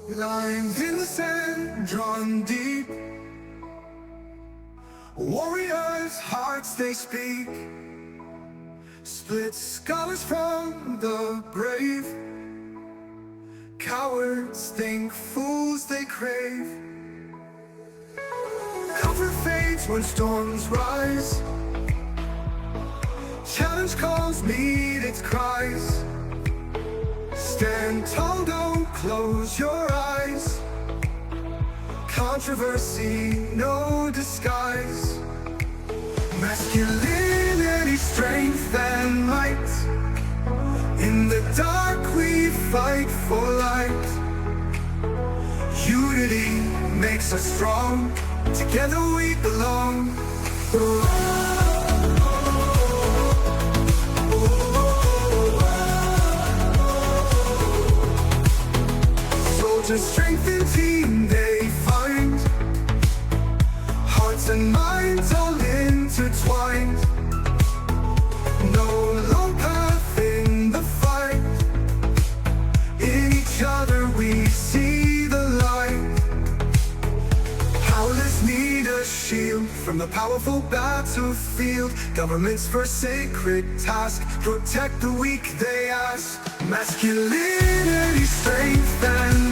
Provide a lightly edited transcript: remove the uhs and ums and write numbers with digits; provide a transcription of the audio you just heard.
Lines in the sand, drawn deep. Warriors' hearts they speak. Split scholars from the brave. Cowards think, fools they crave. Comfort fades when storms rise. Challenge calls, meet its cries. Stand tall, don't close your eyes. Controversy, no disguise. Masculinity, strength and might. In the dark we fight for light. Unity makes us strong. Together we belong. Soldiers' strength and team they find. Hearts and minds all intertwined. No lone path in the fight. In each other we see the light. Powerless need a shield from the powerful battlefield. Governments for sacred task, protect the weak they ask. Masculinity, strength and